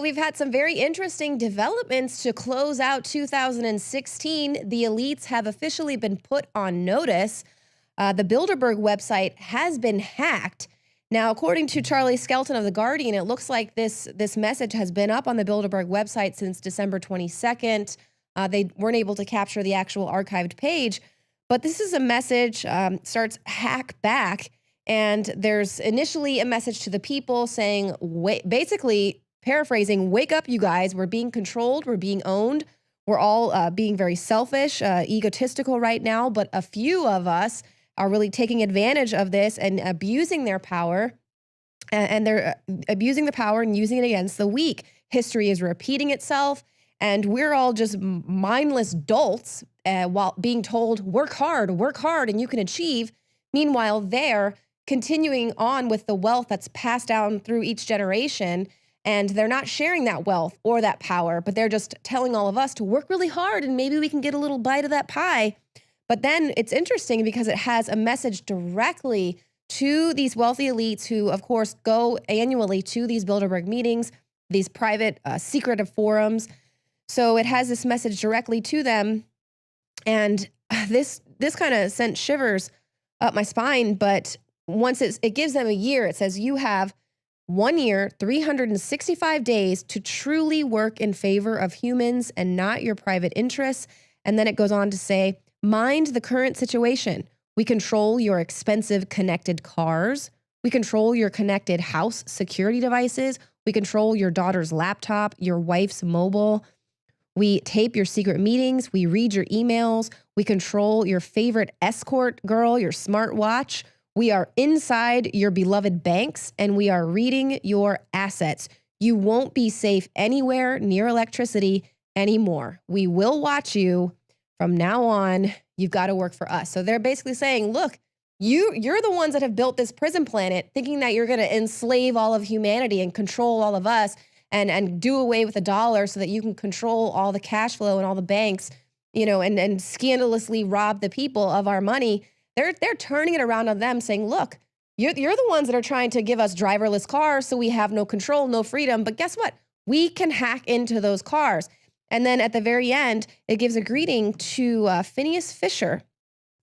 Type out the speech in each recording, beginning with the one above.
Well, we've had some very interesting developments to close out 2016. The elites have officially been put on notice. The Bilderberg website has been hacked. Now, according to Charlie Skelton of The Guardian, it looks like this message has been up on the Bilderberg website since December 22nd. They weren't able to capture the actual archived page, but this is a message, starts hack back, and there's initially a message to the people saying, basically paraphrasing, wake up, you guys, we're being controlled, we're being owned, we're all being very selfish, egotistical right now, but a few of us are really taking advantage of this and abusing their power, and they're abusing the power and using it against the weak. History is repeating itself, and we're all just mindless dolts while being told, work hard, and you can achieve. Meanwhile, they're continuing on with the wealth that's passed down through each generation, and they're not sharing that wealth or that power, but they're just telling all of us to work really hard and maybe we can get a little bite of that pie. But then it's interesting because it has a message directly to these wealthy elites who, of course, go annually to these Bilderberg meetings, these private, secretive forums. So it has this message directly to them. And this kind of sent shivers up my spine. But once it gives them a year, it says you have 1 year, 365 days to truly work in favor of humans and not your private interests. And then it goes on to say, mind the current situation. We control your expensive connected cars. We control your connected house security devices. We control your daughter's laptop, your wife's mobile. We tape your secret meetings. We read your emails. We control your favorite escort girl, your smartwatch. We are inside your beloved banks, and we are reading your assets. You won't be safe anywhere near electricity anymore. We will watch you. From now on, you've got to work for us. So they're basically saying, look, you're the ones that have built this prison planet thinking that you're going to enslave all of humanity and control all of us and do away with the dollar so that you can control all the cash flow and all the banks, and scandalously rob the people of our money. They're turning it around on them saying, look, you're the ones that are trying to give us driverless cars so we have no control, no freedom. But guess what? We can hack into those cars. And then at the very end, it gives a greeting to Phineas Fisher.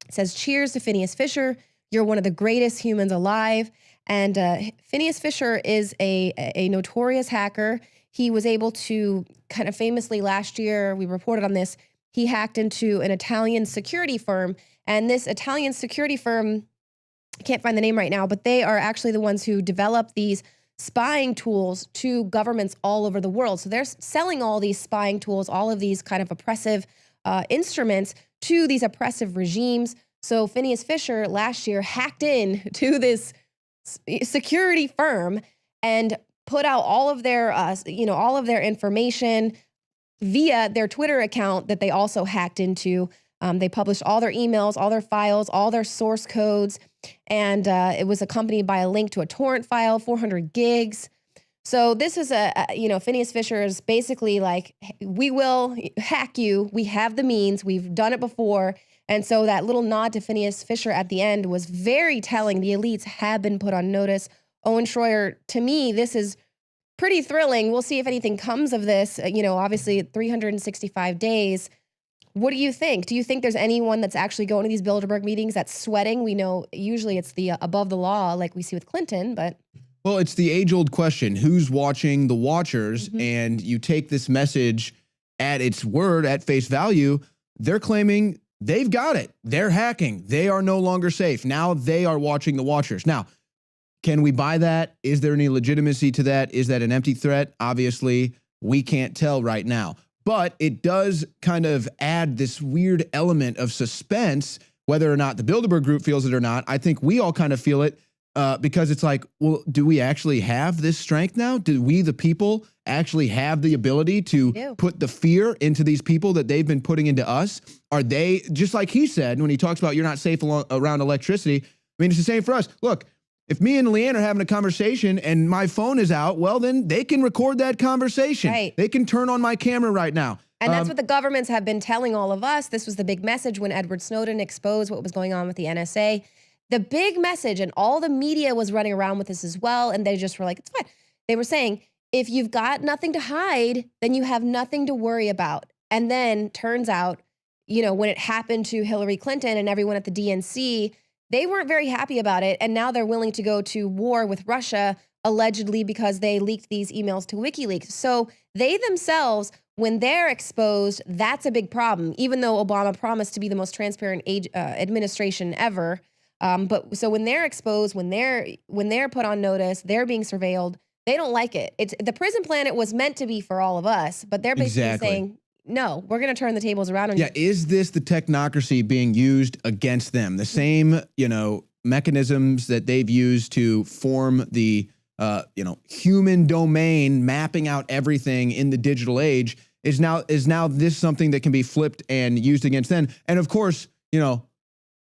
It says, cheers to Phineas Fisher. You're one of the greatest humans alive. And Phineas Fisher is a notorious hacker. He was able to kind of famously last year, we reported on this, he hacked into an Italian security firm. And this Italian security firm, I can't find the name right now, but they are actually the ones who develop these spying tools to governments all over the world. So they're selling all these spying tools, all of these kind of oppressive instruments to these oppressive regimes. So Phineas Fisher last year hacked in to this security firm and put out all of their, all of their information via their Twitter account that they also hacked into. They published all their emails, all their files, all their source codes, and it was accompanied by a link to a torrent file, 400 gigs. So this is Phineas Fisher is basically like, we will hack you. We have the means. We've done it before. And so that little nod to Phineas Fisher at the end was very telling. The elites have been put on notice. Owen Schroyer, to me, this is pretty thrilling. We'll see if anything comes of this. Obviously 365 days. What do you think? Do you think there's anyone that's actually going to these Bilderberg meetings that's sweating? We know usually it's the above the law like we see with Clinton, but... Well, it's the age-old question, who's watching the watchers? Mm-hmm. And you take this message at its word, at face value, they're claiming they've got it. They're hacking. They are no longer safe. Now they are watching the watchers. Now, can we buy that? Is there any legitimacy to that? Is that an empty threat? Obviously, we can't tell right now. But it does kind of add this weird element of suspense, whether or not the Bilderberg group feels it or not. I think we all kind of feel it because it's like, well, do we actually have this strength now? Do we, the people, actually have the ability to put the fear into these people that they've been putting into us? Are they, just like he said, when he talks about you're not safe around electricity, I mean, it's the same for us. Look, if me and Leanne are having a conversation and my phone is out, well, then they can record that conversation. Right. They can turn on my camera right now. And that's what the governments have been telling all of us. This was the big message when Edward Snowden exposed what was going on with the NSA. The big message, and all the media was running around with this as well, and they just were like, it's fine. They were saying, if you've got nothing to hide, then you have nothing to worry about. And then turns out, when it happened to Hillary Clinton and everyone at the DNC, they weren't very happy about it. And now they're willing to go to war with Russia, allegedly because they leaked these emails to WikiLeaks. So they themselves, when they're exposed, that's a big problem, even though Obama promised to be the most transparent administration ever. But so when they're exposed, when they're put on notice, they're being surveilled, they don't like it. It's the prison planet was meant to be for all of us, but they're basically saying, no, we're going to turn the tables around on you. Yeah, is this the technocracy being used against them? The same, mechanisms that they've used to form the, human domain, mapping out everything in the digital age is now this something that can be flipped and used against them. And of course,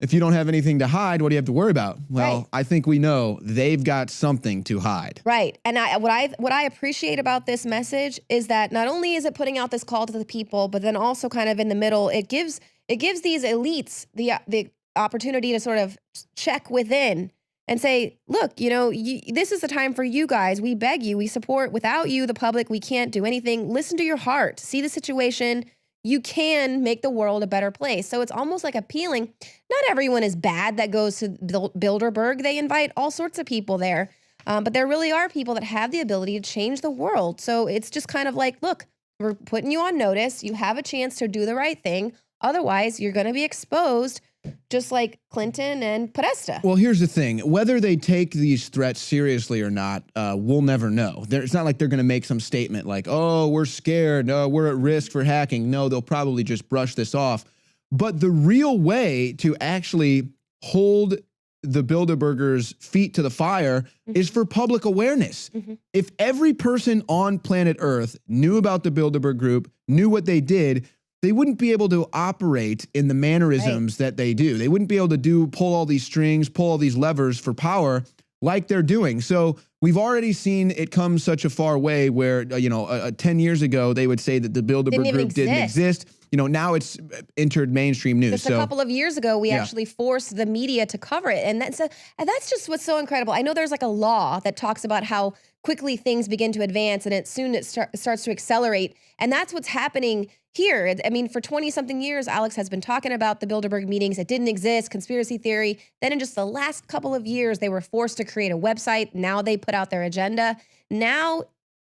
if you don't have anything to hide, what do you have to worry about? Well, Right. I think we know they've got something to hide. Right. And what I appreciate about this message is that not only is it putting out this call to the people, but then also kind of in the middle, it gives these elites the opportunity to sort of check within and say, look, this is the time for you guys. We beg you, we support. Without you, the public, we can't do anything. Listen to your heart. See the situation. You can make the world a better place. So it's almost like appealing. Not everyone is bad that goes to Bilderberg. They invite all sorts of people there. But there really are people that have the ability to change the world. So it's just kind of like, look, we're putting you on notice. You have a chance to do the right thing. Otherwise, you're going to be exposed, just like Clinton and Podesta. Well, here's the thing. Whether they take these threats seriously or not, we'll never know. It's not like they're going to make some statement like, oh, we're scared. No, we're at risk for hacking. No, they'll probably just brush this off. But the real way to actually hold the Bilderbergers' feet to the fire is for public awareness. If every person on planet Earth knew about the Bilderberg group, knew what they did, they wouldn't be able to operate in the mannerisms that they do. They wouldn't be able to pull all these strings, pull all these levers for power like they're doing. So we've already seen it come such a far way where, 10 years ago, they would say that the Bilderberg group didn't exist. Now it's entered mainstream news. Just a couple of years ago, we actually forced the media to cover it. And that's just what's so incredible. I know there's like a law that talks about how quickly things begin to advance and it starts to accelerate. And that's what's happening here. I mean, for 20-something years, Alex has been talking about the Bilderberg meetings. It didn't exist, conspiracy theory. Then in just the last couple of years, they were forced to create a website. Now they put out their agenda. Now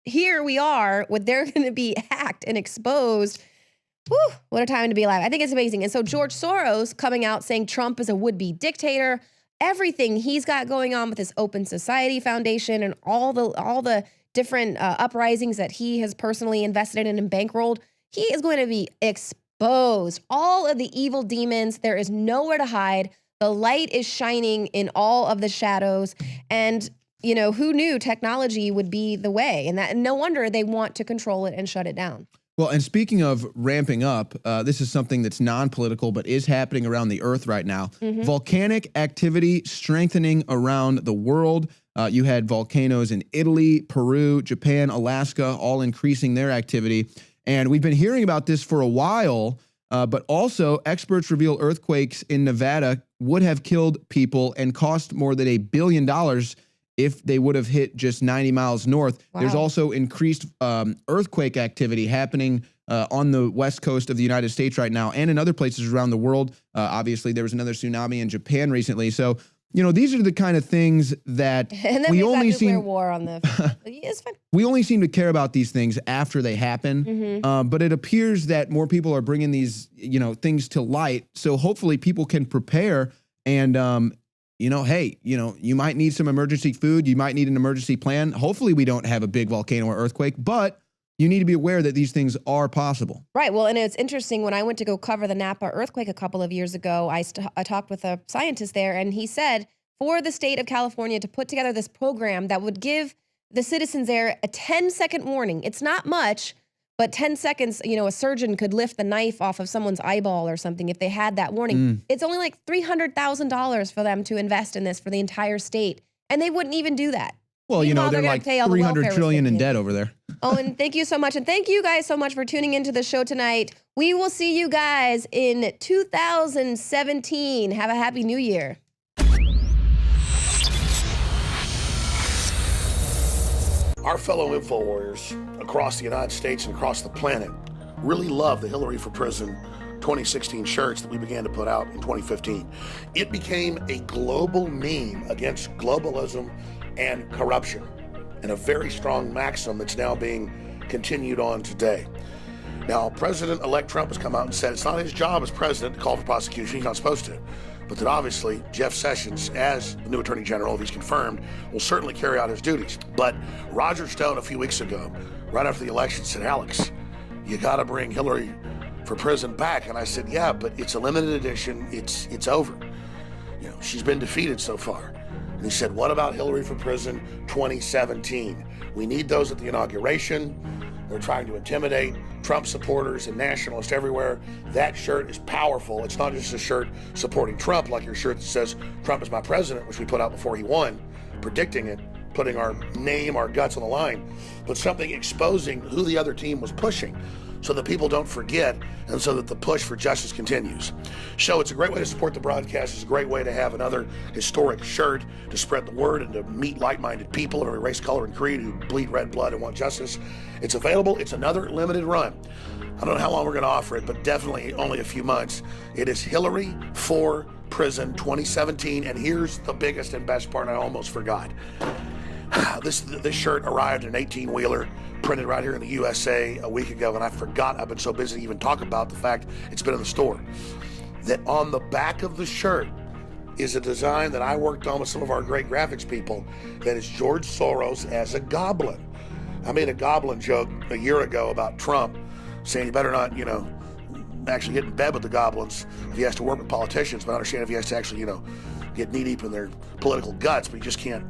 here we are, they're going to be hacked and exposed. Whew, what a time to be alive. I think it's amazing. And so George Soros coming out saying Trump is a would-be dictator, everything he's got going on with his Open Society Foundation and all the different uprisings that he has personally invested in and bankrolled, he is going to be exposed. All of the evil demons, there is nowhere to hide. The light is shining in all of the shadows. And, who knew technology would be the way? And no wonder they want to control it and shut it down. Well, and speaking of ramping up, this is something that's non-political, but is happening around the earth right now. Volcanic activity strengthening around the world. You had volcanoes in Italy, Peru, Japan, Alaska, all increasing their activity. And we've been hearing about this for a while, but also experts reveal earthquakes in Nevada would have killed people and cost more than $1 billion if they would have hit just 90 miles north. Wow. There's also increased earthquake activity happening on the west coast of the United States right now and in other places around the world. Obviously, there was another tsunami in Japan recently. So, these are the kind of things that and then we we've only got nuclear war on the. It's fine. We only seem to care about these things after they happen. But it appears that more people are bringing these, things to light. So hopefully people can prepare and, hey, you might need some emergency food. You might need an emergency plan. Hopefully we don't have a big volcano or earthquake, but you need to be aware that these things are possible. Right. Well, and it's interesting. When I went to go cover the Napa earthquake a couple of years ago, I talked with a scientist there, and he said for the state of California to put together this program that would give the citizens there a 10-second warning. It's not much, but 10 seconds, a surgeon could lift the knife off of someone's eyeball or something if they had that warning. It's only like $300,000 for them to invest in this for the entire state, and they wouldn't even do that. Well, they're like 300 trillion in debt over there. Oh, and thank you so much. And thank you guys so much for tuning into the show tonight. We will see you guys in 2017. Have a happy new year. Our fellow info warriors across the United States and across the planet really love the Hillary for Prison 2016 shirts that we began to put out in 2015. It became a global meme against globalism and corruption, and a very strong maxim that's now being continued on today. Now, President-elect Trump has come out and said it's not his job as president to call for prosecution. He's not supposed to. But that obviously Jeff Sessions, as the new Attorney General, if he's confirmed, will certainly carry out his duties. But Roger Stone a few weeks ago, right after the election, said, Alex, you got to bring Hillary for Prison back. And I said, yeah, but it's a limited edition. It's over. You know, she's been defeated so far. And he said, what about Hillary for Prison 2017? We need those at the inauguration. They're trying to intimidate Trump supporters and nationalists everywhere. That shirt is powerful. It's not just a shirt supporting Trump, like your shirt that says Trump is my president, which we put out before he won, predicting it, putting our name, our guts on the line, but something exposing who the other team was pushing so that people don't forget and so that the push for justice continues. So it's a great way to support the broadcast. It's a great way to have another historic shirt to spread the word and to meet like-minded people of every race, color, and creed who bleed red blood and want justice. It's available. It's another limited run. I don't know how long we're going to offer it, but definitely only a few months. It is Hillary for Prison 2017, and here's the biggest and best part I almost forgot. This shirt arrived in an 18-wheeler, printed right here in the USA a week ago, and I forgot. I've been so busy to even talk about the fact it's been in the store. That on the back of the shirt is a design that I worked on with some of our great graphics people that is George Soros as a goblin. I made a goblin joke a year ago about Trump, saying you better not, actually get in bed with the goblins if he has to work with politicians, but I understand if he has to actually, get knee-deep in their political guts, but he just can't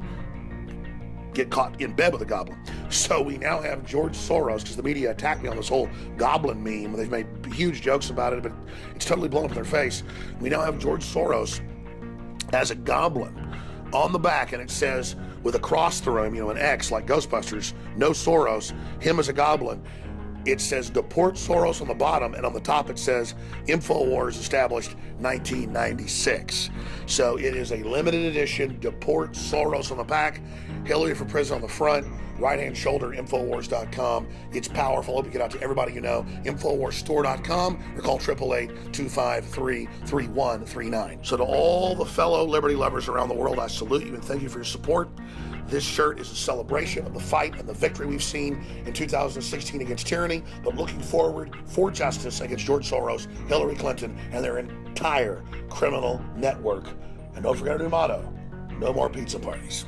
get caught in bed with a goblin. So we now have George Soros, because the media attacked me on this whole goblin meme. They've made huge jokes about it, but it's totally blown up in their face. We now have George Soros as a goblin on the back, and it says, with a cross through him, an X like Ghostbusters, no Soros, him as a goblin. It says deport Soros on the bottom, and on the top it says InfoWars established 1996. So it is a limited edition, deport Soros on the back, Hillary for Prison on the front, right-hand shoulder, Infowars.com. It's powerful. Hope you get out to everybody you know. Infowarsstore.com or call 888-253-3139. So to all the fellow liberty lovers around the world, I salute you and thank you for your support. This shirt is a celebration of the fight and the victory we've seen in 2016 against tyranny, but looking forward for justice against George Soros, Hillary Clinton, and their entire criminal network. And don't forget our new motto, no more pizza parties.